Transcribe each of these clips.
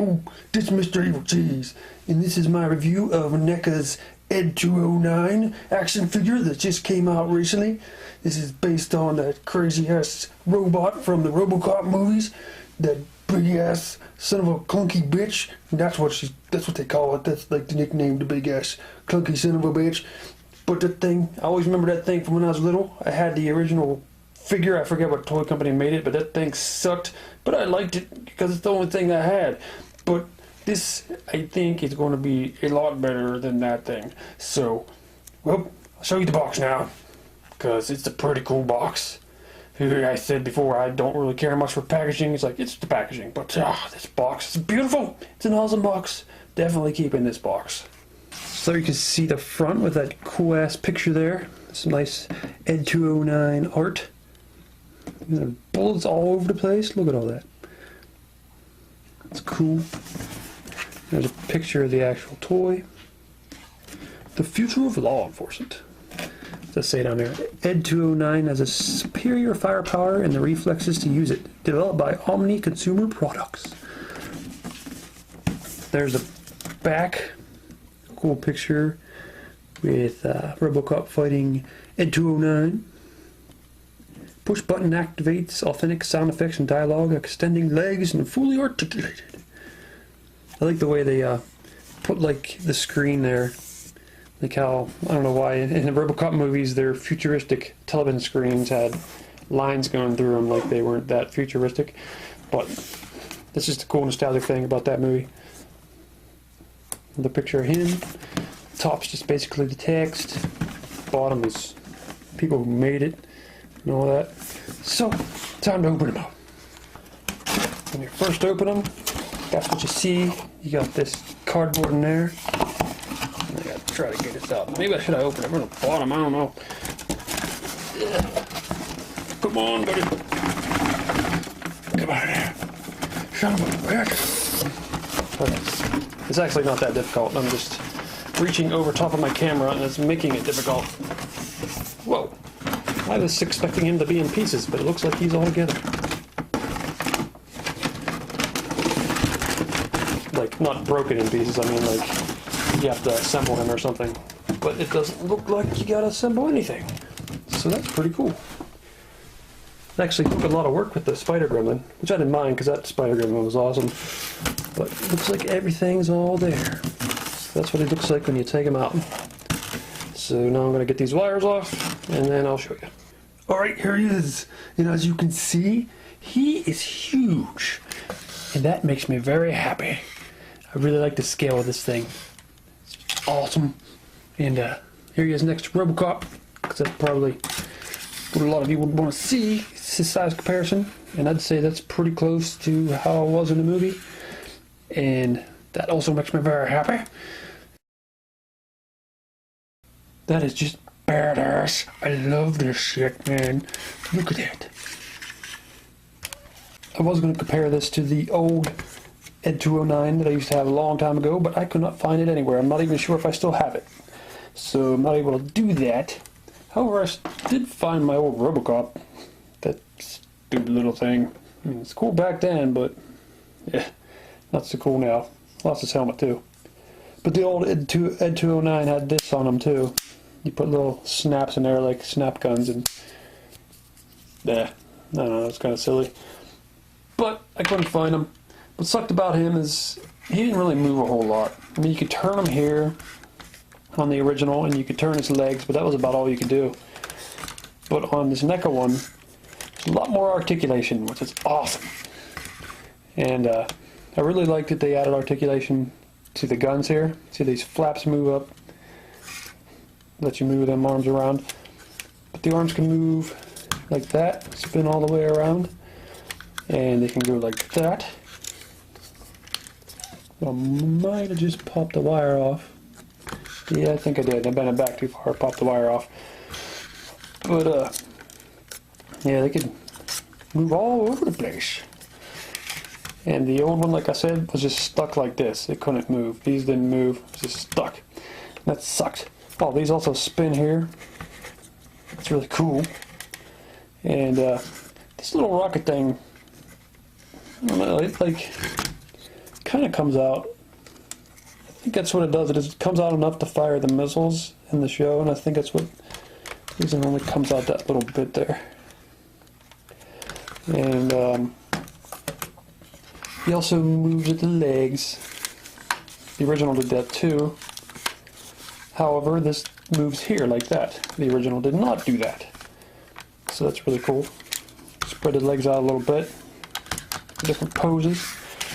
Hello, this is Mr. Evilcheese, and this is my review of NECA's ED-209 action figure that just came out recently. This is based on that crazy-ass robot from the Robocop movies, that big-ass son of a clunky bitch. And that's what they call it. That's like the nickname, the big-ass clunky son of a bitch. But that thing, I always remember that thing from when I was little. I had the original figure. I forget what toy company made it, but that thing sucked. But I liked it because it's the only thing I had. But this, I think, is going to be a lot better than that thing. So, well, I'll show you the box now, because it's a pretty cool box. I said before, I don't really care much for packaging. It's like, it's the packaging. But this box is beautiful. It's an awesome box. Definitely keeping this box. So you can see the front with that cool ass picture there. Some nice ED-209 art. Bullets all over the place. Look at all that. It's cool. There's a picture of the actual toy. The future of law enforcement. Let's say down there. ED-209 has a superior firepower and the reflexes to use it. Developed by Omni Consumer Products. There's a back. Cool picture with Robocop fighting ED-209. Push button activates authentic sound effects and dialogue, extending legs and fully articulated. I like the way they put like the screen there. Like how, I don't know why, in the Robocop movies their futuristic television screens had lines going through them like they weren't that futuristic. But that's just a cool nostalgic thing about that movie. The picture of him. Top's just basically the text. Bottom is people who made it and all that. So, time to open them up. When you first open them, that's what you see. You got this cardboard in there. I gotta try to get this out. Maybe I should have opened it from the bottom. I don't know. Come on, buddy. Come on here. Son of a bitch. Okay. It's actually not that difficult. I'm just reaching over top of my camera and it's making it difficult. Whoa. I was expecting him to be in pieces, but it looks like he's all together. Like, not broken in pieces, I mean like you have to assemble him or something. But it doesn't look like you gotta assemble anything. So that's pretty cool. It actually took a lot of work with the Spider Gremlin, which I didn't mind because that Spider Gremlin was awesome. But it looks like everything's all there. So that's what it looks like when you take them out. So now I'm going to get these wires off, and then I'll show you. Alright, here he is. And as you can see, he is huge. And that makes me very happy. I really like the scale of this thing. It's awesome. And here he is next to Robocop, because that's probably what a lot of you would want to see. It's his size comparison. And I'd say that's pretty close to how it was in the movie. And that also makes me very happy. That is just badass. I love this shit, man. Look at that. I was going to compare this to the old ED-209 that I used to have a long time ago, but I could not find it anywhere. I'm not even sure if I still have it. So I'm not able to do that. However, I did find my old Robocop. That stupid little thing. I mean, it's cool back then, but yeah. Not so cool now. Lost his helmet too. But the old ED-209 had this on them too. You put little snaps in there like snap guns and yeah, I don't know, it's kind of silly. But I couldn't find him. What sucked about him is he didn't really move a whole lot. I mean, you could turn him here on the original and you could turn his legs, but that was about all you could do. But on this NECA one, there's a lot more articulation, which is awesome. And I really like that they added articulation to the guns here. See these flaps move up, let you move them arms around. But the arms can move like that, spin all the way around, and they can go like that. I might have just popped the wire off. Yeah, I think I did. I bent it back too far, popped the wire off. But yeah, they could move all over the place. And the old one, like I said, was just stuck like this. It couldn't move. These didn't move. It was just stuck. That sucked. Oh, these also spin here. It's really cool. And this little rocket thing, I don't know, it like kind of comes out. I think that's what it does. It comes out enough to fire the missiles in the show, and I think that's what the reason it only comes out that little bit there. And he also moves at the legs. The original did that too. However, this moves here like that. The original did not do that. So that's really cool. Spread the legs out a little bit. Different poses.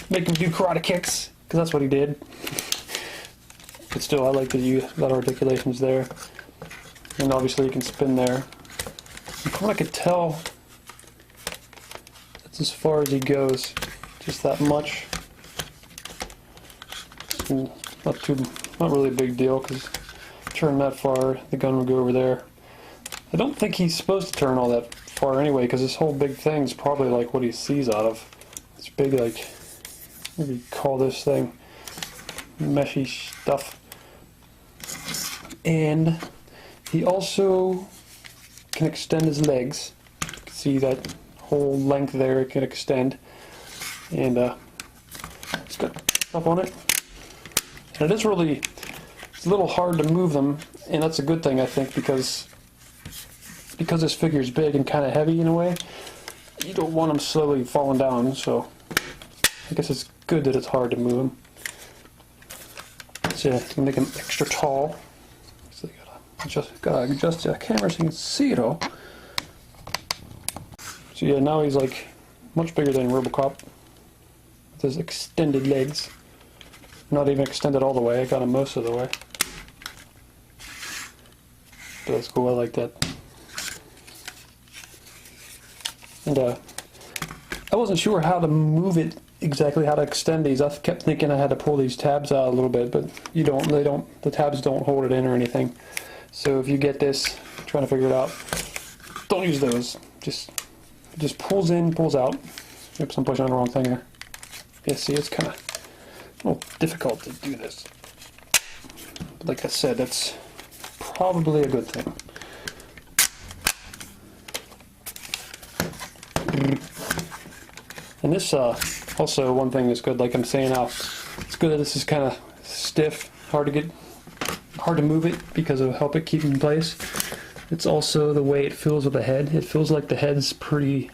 Make him do karate kicks, because that's what he did. But still, I like that articulation's there. And obviously you can spin there. And from what I could tell, that's as far as he goes. Just that much. Not really a big deal, because turn that far, the gun would go over there. I don't think he's supposed to turn all that far anyway, because this whole big thing is probably like what he sees out of. It's big, like, what do you call this thing? Meshy stuff. And he also can extend his legs. You can see that whole length there, it can extend. And it's got stuff on it. And it is really, it's a little hard to move them, and that's a good thing, I think, because this figure is big and kind of heavy in a way. You don't want them slowly falling down, so I guess it's good that it's hard to move them. So yeah, to make them extra tall. So you gotta adjust the camera so you can see it all. So yeah, now he's like much bigger than Robocop with his extended legs. Not even extended all the way, I got him most of the way. But that's cool, I like that. And I wasn't sure how to move it exactly, how to extend these. I kept thinking I had to pull these tabs out a little bit, but you don't, the tabs don't hold it in or anything. So if you get this, trying to figure it out, don't use those. Just pulls in, pulls out. Oops, I'm pushing on the wrong thing here. Yeah, see, it's kind of a little difficult to do this. But like I said, that's probably a good thing. And this also one thing that's good, like I'm saying now, it's good that this is kind of stiff, hard to move it because it'll help it keep in place. It's also the way it feels with the head. It feels like the head's pretty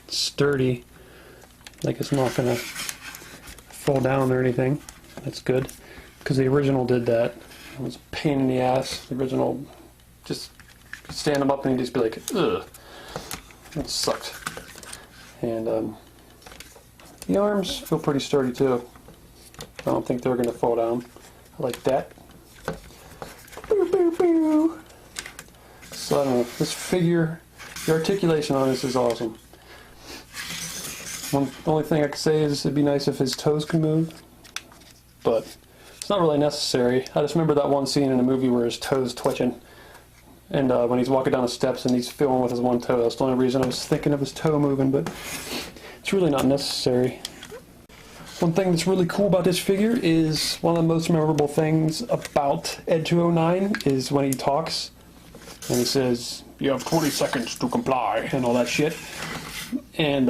sturdy, like it's not gonna fall down or anything. That's good, because the original did that. It was a pain in the ass. The original, just stand them up and you'd just be like, ugh. It sucked. And the arms feel pretty sturdy too. I don't think they're gonna fall down. I like that. Boo, boo, boo. So I don't know, this figure, the articulation on this is awesome. Only thing I could say is it'd be nice if his toes could move, but it's not really necessary. I just remember that one scene in the movie where his toes twitching, and when he's walking down the steps and he's feeling with his one toe. That's the only reason I was thinking of his toe moving, but it's really not necessary. One thing that's really cool about this figure is one of the most memorable things about ED-209 is when he talks and he says, "You have 20 seconds to comply," and all that shit. And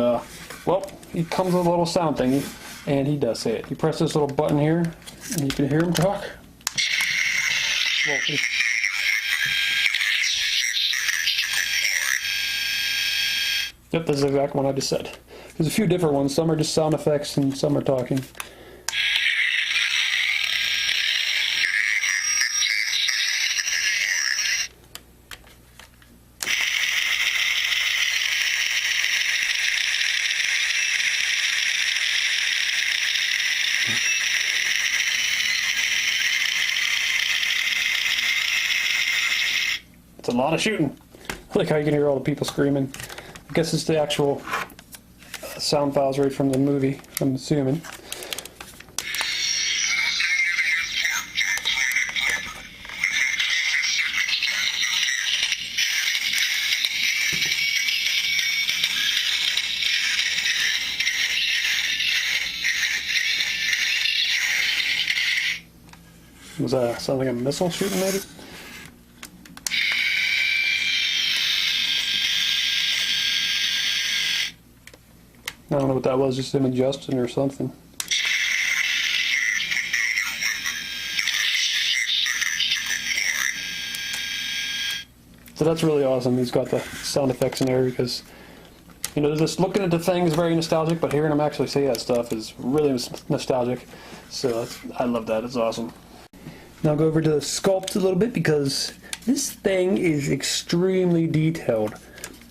well, he comes with a little sound thingy, and he does say it. You press this little button here, and you can hear him talk. Well, yep, that's the exact one I just said. There's a few different ones. Some are just sound effects, and some are talking. It's a lot of shooting. I like how you can hear all the people screaming. I guess it's the actual sound files right from the movie, I'm assuming. Was that something like a missile shooting maybe? I don't know what that was, just him adjusting or something. So that's really awesome. He's got the sound effects in there because, you know, just looking at the thing is very nostalgic, but hearing him actually say that stuff is really nostalgic. So I love that. It's awesome. Now go over to the sculpt a little bit because this thing is extremely detailed.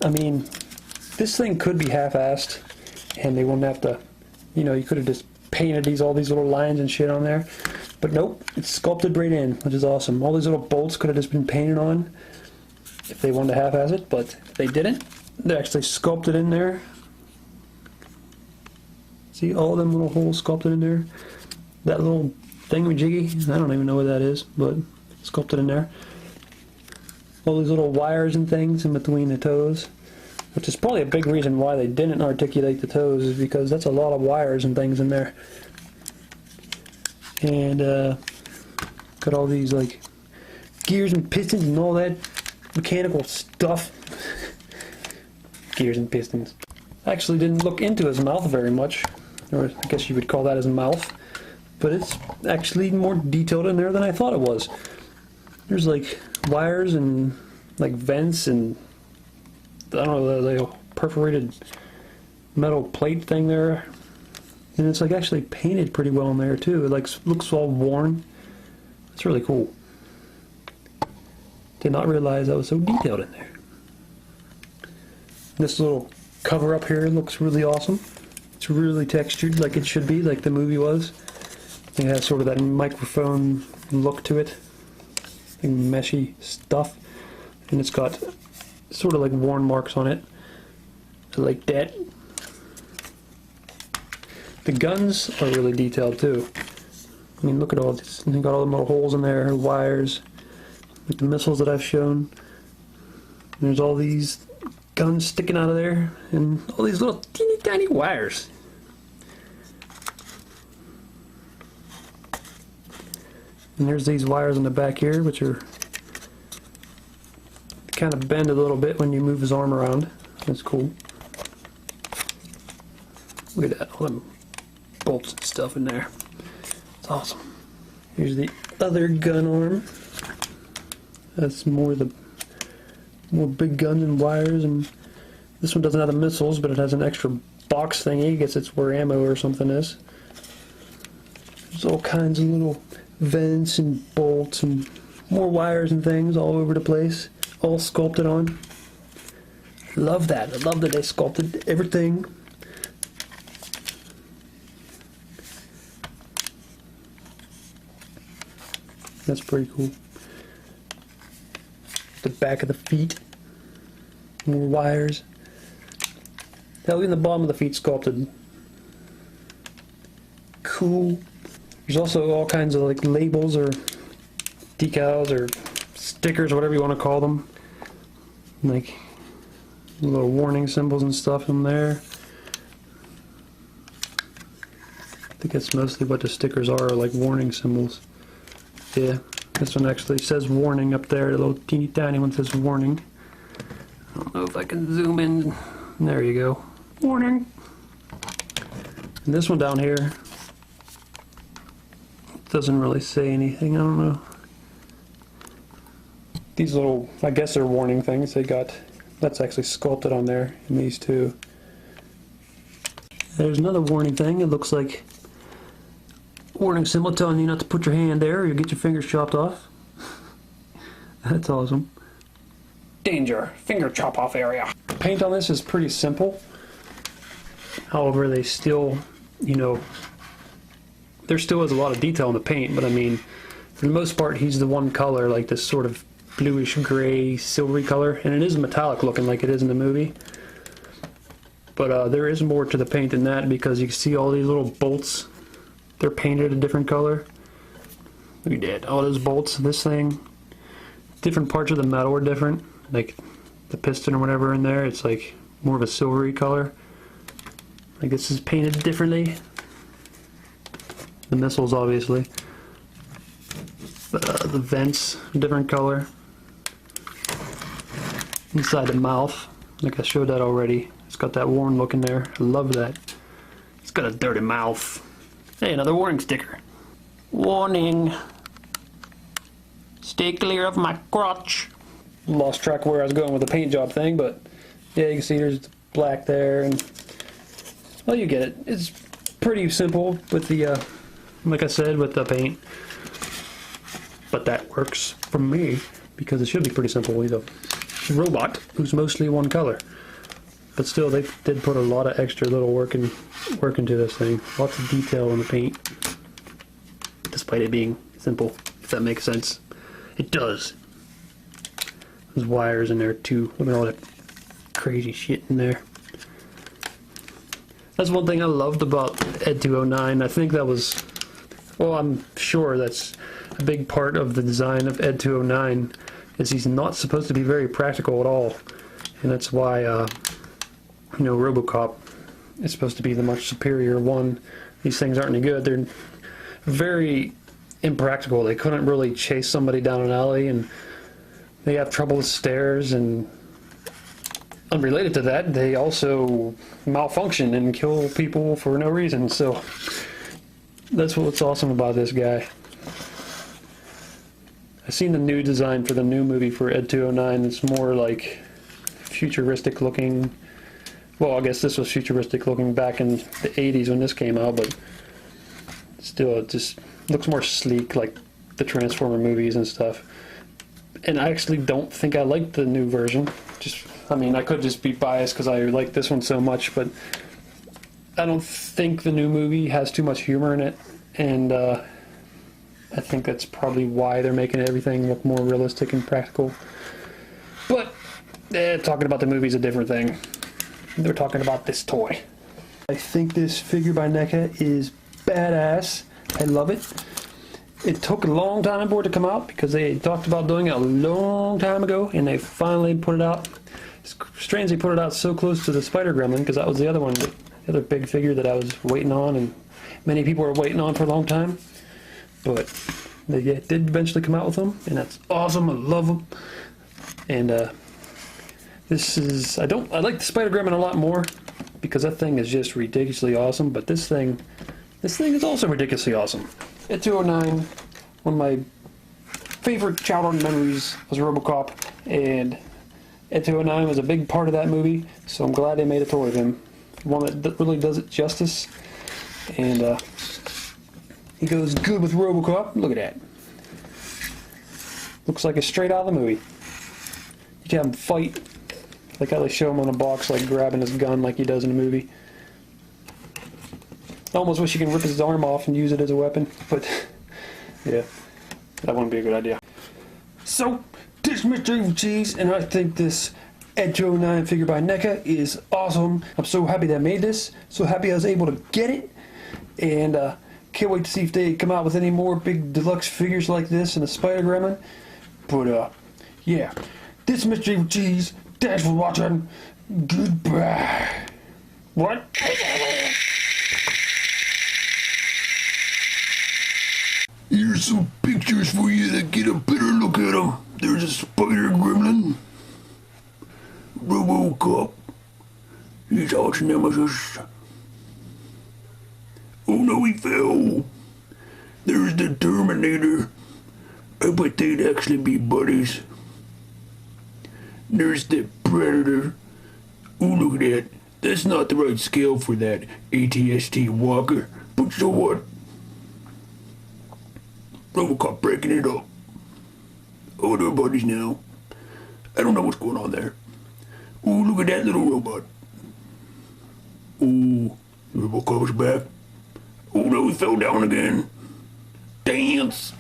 I mean, this thing could be half-assed and they wouldn't have to, you know, you could have just painted all these little lines and shit on there. But nope, it's sculpted right in, which is awesome. All these little bolts could have just been painted on if they wanted to half-ass it, but they didn't. They're actually sculpted in there. See all them little holes sculpted in there? That little thingamajiggy, I don't even know what that is, but sculpted in there. All these little wires and things in between the toes, which is probably a big reason why they didn't articulate the toes, is because that's a lot of wires and things in there. And got all these like gears and pistons and all that mechanical stuff. Gears and pistons. I actually didn't look into his mouth very much, or I guess you would call that his mouth, but it's actually more detailed in there than I thought it was. There's like wires and like vents and I don't know, the perforated metal plate thing there, and it's like actually painted pretty well in there too. It like looks all worn. It's really cool. Did not realize that was so detailed in there. This little cover up here looks really awesome. It's really textured like it should be, like the movie was. It has sort of that microphone look to it, like meshy stuff, and it's got sort of like worn marks on it. I like that. The guns are really detailed too. I mean, look at all this. They got all the little holes in there, wires, like the missiles that I've shown. And there's all these guns sticking out of there, and all these little teeny tiny wires. And there's these wires in the back here, which are kind of bend a little bit when you move his arm around. That's cool. Look at that, all them bolts and stuff in there. It's awesome. Here's the other gun arm. That's more big guns and wires, and this one doesn't have the missiles, but it has an extra box thingy. I guess it's where ammo or something is. There's all kinds of little vents and bolts and more wires and things all over the place, all sculpted on. Love that. I love that they sculpted everything. That's pretty cool. The back of the feet, more wires. Hell, even the bottom of the feet sculpted. Cool. There's also all kinds of like labels or decals or stickers, whatever you want to call them. Like little warning symbols and stuff in there. I think that's mostly what the stickers are, like warning symbols. Yeah, this one actually says warning up there. The little teeny tiny one says warning. I don't know if I can zoom in. There you go. Warning. And this one down here doesn't really say anything. I don't know. These little, I guess they're warning things. They got, that's actually sculpted on there in these two. There's another warning thing. It looks like warning symbol telling you not to put your hand there or you'll get your fingers chopped off. That's awesome. Danger, finger chop off area. Paint on this is pretty simple. However, they still, you know, there still is a lot of detail in the paint, but I mean, for the most part, he's the one color, like this sort of bluish gray, silvery color, and it is metallic looking like it is in the movie. But there is more to the paint than that, because you can see all these little bolts. They're painted a different color. Look at that, all those bolts, this thing. Different parts of the metal are different, like the piston or whatever in there, it's like more of a silvery color. Like this is painted differently. The missiles, obviously. The vents, different color. Inside the mouth, like I showed that already. It's got that worn look in there. I love that. It's got a dirty mouth. Hey, another warning sticker. Warning. Stay clear of my crotch. lost track of where I was going with the paint job thing, but yeah, you can see there's black there, and well, you get it. It's pretty simple with the, like I said, with the paint, but that works for me because it should be pretty simple. He's a robot who's mostly one color, but still, they did put a lot of extra little work into this thing. Lots of detail in the paint, despite it being simple. If that makes sense, it does. There's wires in there too. Look at all that crazy shit in there. That's one thing I loved about ED-209. I think that was, well, I'm sure that's a big part of the design of ED-209, is he's not supposed to be very practical at all. And that's why, you know, Robocop is supposed to be the much superior one. These things aren't any good. They're very impractical. They couldn't really chase somebody down an alley, and they have trouble with stairs, and unrelated to that, they also malfunction and kill people for no reason. So that's what's awesome about this guy. I've seen the new design for the new movie for ED-209. It's more like futuristic looking. Well, I guess this was futuristic looking back in the 80s when this came out, but still, it just looks more sleek, like the Transformer movies and stuff. And I actually don't think I like the new version. I mean, I could just be biased because I like this one so much, but I don't think the new movie has too much humor in it, and I think that's probably why they're making everything look more realistic and practical. But talking about the movie is a different thing. They're talking about this toy. I think this figure by NECA is badass. I love it. It took a long time for it to come out because they talked about doing it a long time ago, and they finally put it out. It's strange they put it out so close to the Spider Gremlin, because that was the other one, the other big figure that I was waiting on, and many people were waiting on for a long time. But they did eventually come out with them, and that's awesome. I love them. And this is, I like the Spider Gremlin a lot more because that thing is just ridiculously awesome. But this thing is also ridiculously awesome. ED-209, one of my favorite childhood memories was Robocop, and ED-209 was a big part of that movie, so I'm glad they made a toy of him. One that really does it justice, and he goes good with Robocop. Look at that. Looks like it's straight out of the movie. You can have him fight, like how they show him on a box, like grabbing his gun like he does in the movie. I almost wish you can rip his arm off and use it as a weapon, but yeah, that wouldn't be a good idea. So, this is Mr. Evilcheese, and I think this ED-209 figure by NECA is awesome. I'm so happy they made this, so happy I was able to get it, and can't wait to see if they come out with any more big deluxe figures like this in the Spider Gremlin. But yeah, this is Mr. Evilcheese. Thanks for watching. Goodbye. What? Here's some pictures for you to get a better look at them. There's a Spider Gremlin, Robocop, his arch nemesis. Oh no, he fell. There's the Terminator. I bet they'd actually be buddies. There's the Predator. Oh, look at that. That's not the right scale for that ATST walker, but so what? Robocop breaking it up. Oh, they're buddies now. I don't know what's going on there. Oh, look at that little robot. Oh, Robocop's back. Oh no, he fell down again. Dance!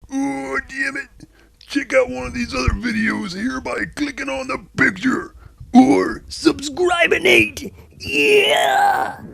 Oh, damn it. Check out one of these other videos here by clicking on the picture. Or subscribing. Yeah!